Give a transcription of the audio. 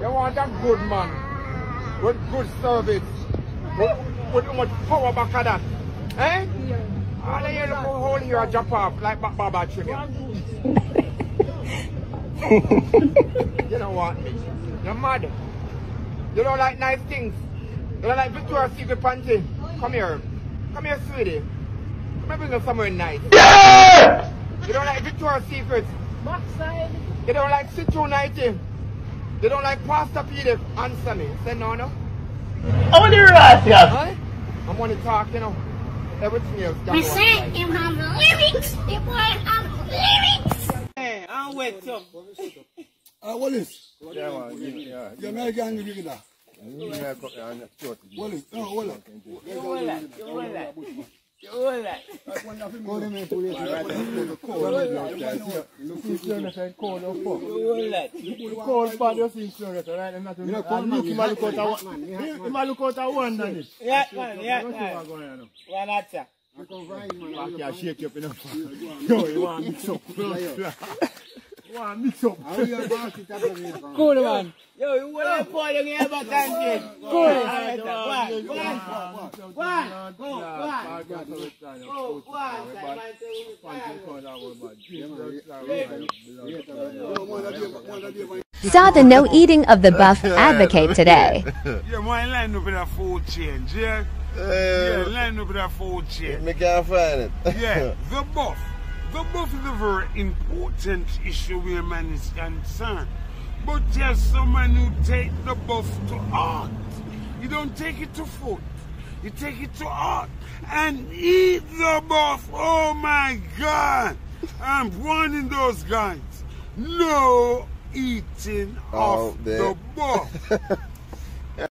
You want a good man with good service, with much power back of that. Eh? All of you look whole here jump off like Baba Trivia. You don't want me. You're mad. You don't like nice things. You don't like Victoria's Secret panty. Come here. Come here, sweetie. Come here, bring us somewhere nice. Yeah! You don't like Victoria's Secret. Backside. You don't like Citron 90. You don't like Pasta Pedic. Answer me. Say no, no. I want to rat you. Huh? I'm only talking, you know. Everything else. We say him have lyrics. The boy have lyrics. Hey, I'm wet up. Wallace. Yeah, man. Yeah. You're not going to get that. Wallace. No, Wallace. You hold that. You hold that. You hold that. Cold bad, you see, sir. Right? And look, you might look out at one, Danny. Yeah, man. Yeah, man. One attack. I shake you up enough. Yo, you want to mix up. You want to mix up. Cool, man. Yo, you want to pour your hair about that? Cool. Saw the no eating of the buff advocate today. Yeah, my line up with a food change, yeah? Yeah, line up with a food change. Me can't find it. Yeah, the buff. The buff is a very important issue where man is concerned. But there's someone who take the buff to heart. You don't take it to food. You take it to heart and eat the buff. Oh my God. I'm warning those guys. No eating of the buff.